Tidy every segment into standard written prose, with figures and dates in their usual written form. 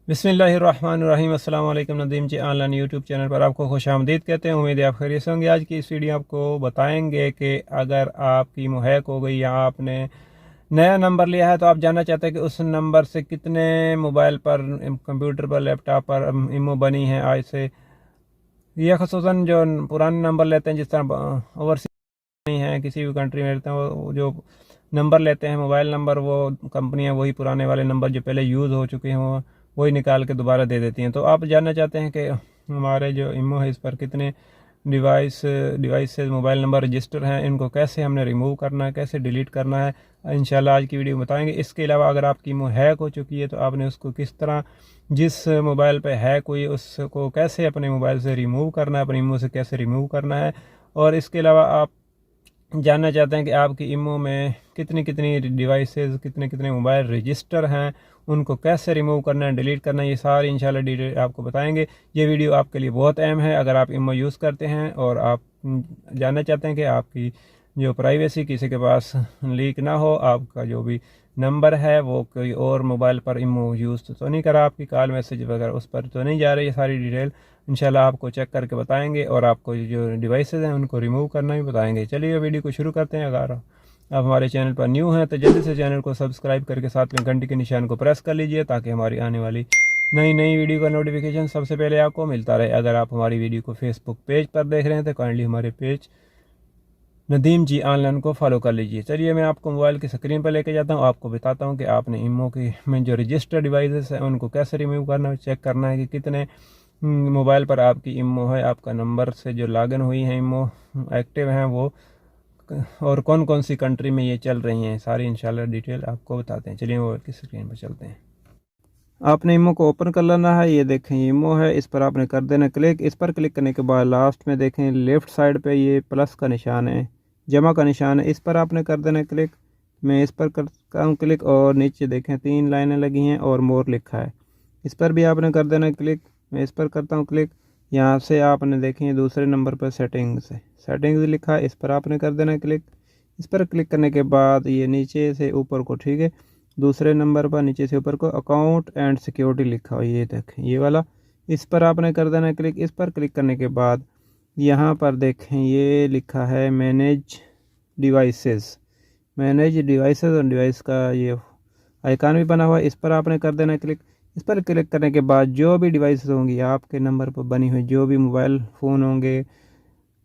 बिस्मिल्लाहिर्रहमानिर्रहीम। अस्सलाम वालेकुम। नदीम जी ऑनलाइन यूट्यूब चैनल पर आपको खुशामदीद कहते हैं। उम्मीद है आप खैरियत से होंगे। आज की इस वीडियो आपको बताएंगे कि अगर आपकी हैक हो गई या आपने नया नंबर लिया है तो आप जानना चाहते हैं कि उस नंबर से कितने मोबाइल पर, कंप्यूटर पर, लैपटॉप पर इमो बनी है आज से। यह खसूसन जो पुराने नंबर लेते हैं, जिस तरह ओवरसीज नहीं है, किसी भी कंट्री में रहते हैं, वो जो नंबर लेते हैं मोबाइल नंबर, वो कंपनियां वही पुराने वाले नंबर जो पहले यूज़ हो चुके हैं वही निकाल के दोबारा दे देती हैं। तो आप जानना चाहते हैं कि हमारे जो इमो है इस पर कितने डिवाइस से मोबाइल नंबर रजिस्टर हैं, इनको कैसे हमने रिमूव करना है, कैसे डिलीट करना है, इंशाल्लाह आज की वीडियो में बताएंगे। इसके अलावा अगर आपकी इमो हैक हो चुकी है तो आपने उसको किस तरह, जिस मोबाइल पे हैक हुई उसको कैसे अपने मोबाइल से रिमूव करना है, अपनी इमो से कैसे रिमूव करना है। और इसके अलावा आप जानना चाहते हैं कि आपकी इमो में कितनी कितनी डिवाइसेस, कितने कितने मोबाइल रजिस्टर हैं, उनको कैसे रिमूव करना है, डिलीट करना है, ये सारी इंशाल्लाह डिटेल आपको बताएंगे। ये वीडियो आपके लिए बहुत अहम है अगर आप इमो यूज़ करते हैं और आप जानना चाहते हैं कि आपकी जो प्राइवेसी किसी के पास लीक ना हो, आपका जो भी नंबर है वो कोई और मोबाइल पर इमो यूज़ तो नहीं करा, आपकी कॉल मैसेज वगैरह उस पर तो नहीं जा रही। ये सारी डिटेल इंशाल्लाह आपको चेक करके बताएंगे और आपको जो डिवाइसेस हैं उनको रिमूव करना भी बताएंगे। चलिए वीडियो को शुरू करते हैं। अगर आप हमारे चैनल पर न्यू हैं तो जल्दी से चैनल को सब्सक्राइब करके साथ में घंटी के निशान को प्रेस कर लीजिए ताकि हमारी आने वाली नई नई वीडियो का नोटिफिकेशन सबसे पहले आपको मिलता रहे। अगर आप हमारी वीडियो को फेसबुक पेज पर देख रहे हैं तो काइंडली हमारे पेज नदीम जी ऑनलाइन को फॉलो कर लीजिए। चलिए मैं आपको मोबाइल की स्क्रीन पर लेके जाता हूँ, आपको बताता हूँ कि आपने इमो की में जो रजिस्टर डिवाइसेस हैं उनको कैसे रिमूव करना है, चेक करना है कि कितने मोबाइल पर आपकी इमो है, आपका नंबर से जो लॉगिन हुई है इमो एक्टिव हैं वो, और कौन कौन सी कंट्री में ये चल रही हैं, सारी इंशाल्लाह डिटेल आपको बताते हैं। चलिए मोबाइल की स्क्रीन पर चलते हैं। आपने इमो को ओपन कर लेना है। ये देखें इमो है, इस पर आपने कर देना क्लिक। इस पर क्लिक करने के बाद लास्ट में देखें लेफ़्ट साइड पे ये प्लस का निशान है, जमा का निशान है, इस पर आपने कर देना क्लिक। मैं इस पर करता हूँ क्लिक और नीचे देखें 3 लाइनें लगी हैं और मोर लिखा है, इस पर भी आपने कर देना क्लिक। मैं इस पर करता हूँ क्लिक। यहाँ से आपने देखें दूसरे नंबर पर सेटिंग्स लिखा है, इस पर आपने कर देना क्लिक। इस पर क्लिक करने के बाद ये नीचे से ऊपर को, ठीक है, दूसरे नंबर पर नीचे से ऊपर को अकाउंट एंड सिक्योरिटी लिखा हो, ये देखें ये वाला, इस पर आपने कर देना क्लिक। इस पर क्लिक करने के बाद यहाँ पर देखें ये लिखा है मैनेज डिवाइसेस और डिवाइस का ये आइकॉन भी बना हुआ है, इस पर आपने कर देना क्लिक। इस पर क्लिक करने के बाद जो भी डिवाइसेस होंगी आपके नंबर पर बनी हुई, जो भी मोबाइल फ़ोन होंगे,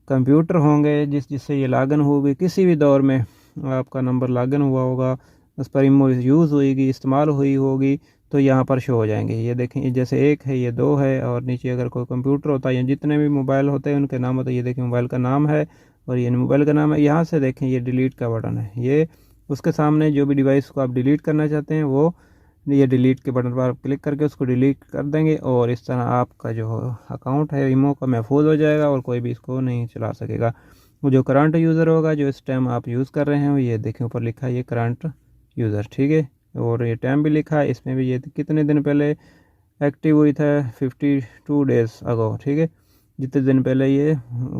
कंप्यूटर होंगे जिससे ये लॉगिन होगी, किसी भी दौर में आपका नंबर लॉगिन हुआ होगा, उस पर इमो यूज़ होगी, इस्तेमाल हुई होगी, तो यहाँ पर शो हो जाएंगे। ये देखें जैसे 1 है, ये 2 है, और नीचे अगर कोई कंप्यूटर होता है या जितने भी मोबाइल होते हैं उनके नाम होते हैं, ये देखें मोबाइल का नाम है और ये मोबाइल का नाम है। यहाँ से देखें ये डिलीट का बटन है, ये उसके सामने जो भी डिवाइस को आप डिलीट करना चाहते हैं वो ये डिलीट के बटन पर आप क्लिक करके उसको डिलीट कर देंगे और इस तरह आपका जो अकाउंट है इमो का महफूज हो जाएगा और कोई भी इसको नहीं चला सकेगा। वो जो करंट यूज़र होगा, जो इस टाइम आप यूज़ कर रहे हैं, ये देखें ऊपर लिखा है ये करंट यूज़र, ठीक है, और ये टाइम भी लिखा है, इसमें भी ये कितने दिन पहले एक्टिव हुई था, 52 डेज़ अगो, ठीक है, जितने दिन पहले ये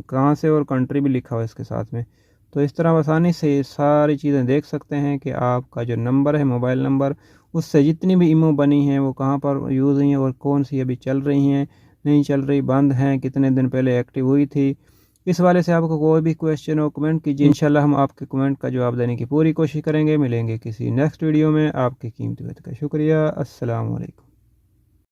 कहाँ से, और कंट्री भी लिखा हुआ है इसके साथ में। तो इस तरह आसानी से ये सारी चीज़ें देख सकते हैं कि आपका जो नंबर है मोबाइल नंबर, उससे जितनी भी इमो बनी हैं वो कहाँ पर यूज़ हुई हैं और कौन सी अभी चल रही हैं, नहीं चल रही, बंद हैं, कितने दिन पहले एक्टिव हुई थी। इस वाले से आपको कोई भी क्वेश्चन हो कमेंट कीजिए, इंशाल्लाह हम आपके कमेंट का जवाब देने की पूरी कोशिश करेंगे। मिलेंगे किसी नेक्स्ट वीडियो में। आपकी कीमती वक्त का शुक्रिया। अस्सलाम वालेकुम।